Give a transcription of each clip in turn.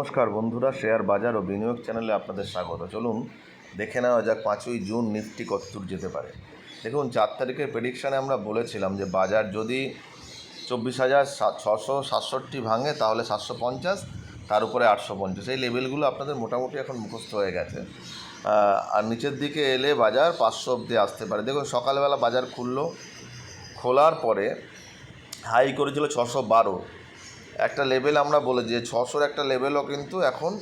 নমস্কার বন্ধুরা, শেয়ার বাজার ও বিনিয়োগ চ্যানেলে আপনাদের স্বাগত। চলুন দেখে নেওয়া যাক 5ই জুন নিফটি কতদূর যেতে পারে। দেখুন, 4 তারিখের প্রেডিকশানে আমরা বলেছিলাম যে বাজার যদি 24,667 ভাঙে তাহলে 750, তার উপরে 850, এই লেভেলগুলো আপনাদের মোটামুটি এখন মুখস্থ হয়ে গেছে। আর নিচের দিকে এলে বাজার 500 অবধি আসতে পারে। দেখুন, সকালবেলা বাজার খোলার পরে হাই করেছিল 612, একটা লেভেল আমরা বলে যে 600 একটা লেভেলও কিন্তু এখন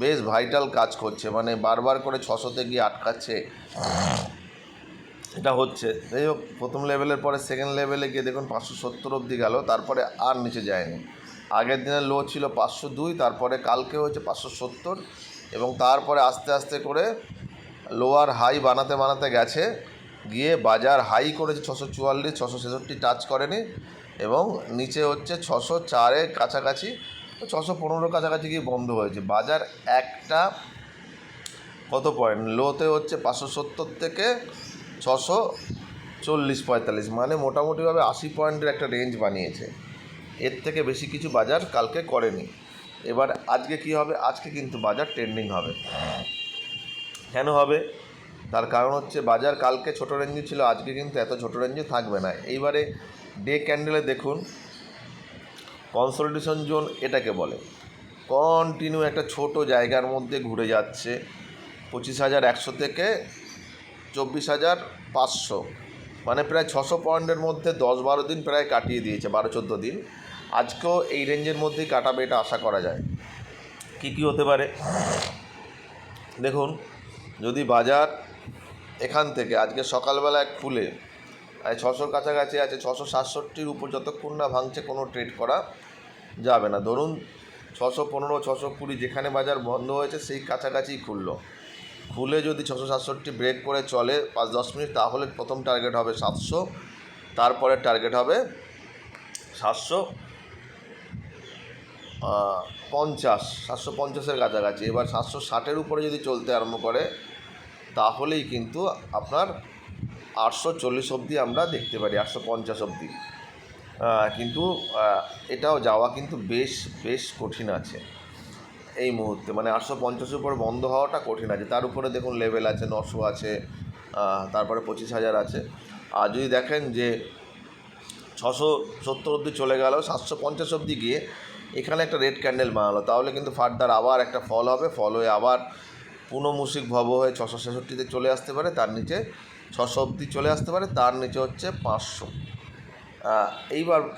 বেশ ভাইটাল কাজ করছে, মানে বারবার করে 600-তে গিয়ে আটকাচ্ছে, এটা হচ্ছে। যাই হোক, প্রথম লেভেলের পরে সেকেন্ড লেভেলে গিয়ে দেখুন 570 অবধি গেল, তারপরে আর নিচে যায়নি। আগের দিনের লো ছিল 502, তারপরে কালকে হয়েছে 570, এবং তারপরে আস্তে আস্তে করে লোয়ার হাই বানাতে গেছে, গিয়ে বাজার হাই করেছে 644, 666 টাচ করেনি, এবং নিচে হচ্ছে 604-এর কাছাকাছি, 615 কাছাকাছি গিয়ে বন্ধ হয়েছে বাজার। একটা কত পয়েন্ট লোতে হচ্ছে 570 থেকে 640-45, মানে মোটামুটিভাবে 80 পয়েন্টের একটা রেঞ্জ বানিয়েছে। এর থেকে বেশি কিছু বাজার কালকে করেনি। এবার আজকে কি হবে? আজকে কিন্তু বাজার ট্রেন্ডিং হবে। কেন হবে? তার কারণ হচ্ছে বাজার কালকে ছোটো রেঞ্জে ছিল, আজকে কিন্তু এত ছোটো রেঞ্জে থাকবে না। এইবারে ডে ক্যান্ডেলে দেখুন, কনসলিডেশন জোন এটাকে বলে, কন্টিনিউ একটা ছোট জায়গার মধ্যে ঘুরে যাচ্ছে। 25,100 থেকে 24,500, মানে প্রায় 600 পয়েন্টের মধ্যে 10-12 দিন প্রায় কাটিয়ে দিয়েছে, 12-14 দিন। আজকেও এই রেঞ্জের মধ্যেই কাটাবে, এটা আশা করা যায়। কি হতে পারে দেখুন, যদি বাজার এখান থেকে আজকে সকালবেলা খুলে 600-র কাছাকাছি আছে, 667-র উপর যতক্ষণ না ভাঙছে কোনো ট্রেড করা যাবে না। ধরুন 615, 620 যেখানে বাজার বন্ধ হয়েছে সেই কাছাকাছি খুলে যদি 667 ব্রেক করে চলে 5-10 মিনিট, তাহলে প্রথম টার্গেট হবে 700, তারপরে টার্গেট হবে 750-750-এর কাছাকাছি। এবার 760-এর উপরে যদি চলতে আরম্ভ করে তাহলেই কিন্তু আপনার 840 অবধি আমরা দেখতে পারি, 850 অবধি। কিন্তু এটাও যাওয়া কিন্তু বেশ কঠিন আছে এই মুহূর্তে, মানে 850-এর উপর বন্ধ হওয়াটা কঠিন আছে। তার উপরে দেখুন লেভেল আছে 900 আছে, তারপরে 25,000 আছে। আর যদি দেখেন যে 670 অবধি চলে গেল, 750 অবধি গিয়ে এখানে একটা রেড ক্যান্ডেল বানালো, তাহলে কিন্তু ফার্দার আবার একটা ফল হবে, ফল হয়ে আবার পুনঃমূষিক ভব হয়ে 666-তে চলে আসতে পারে, তার নিচে 600 অবধি চলে আসতে পারে, তার নিচে হচ্ছে 500।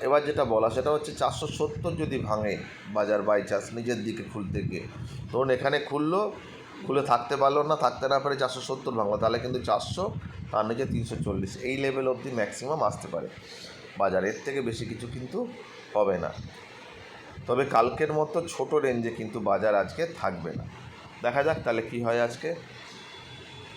এবার যেটা বলা সেটা হচ্ছে 470 যদি ভাঙে বাজার বাই চান্স নিজের দিকে খুলতে গিয়ে, ধরুন এখানে খুলে থাকতে পারলো না, থাকতে না পারে 470 ভাঙলো, তাহলে কিন্তু 400, তার নিচে 340, এই লেভেল অবধি ম্যাক্সিমাম আসতে পারে বাজার। এর থেকে বেশি কিছু কিন্তু হবে না। তবে কালকের মতো ছোট রেঞ্জে কিন্তু বাজার আজকে থাকবে না। দেখা যাক তাহলে কী হয় আজকে।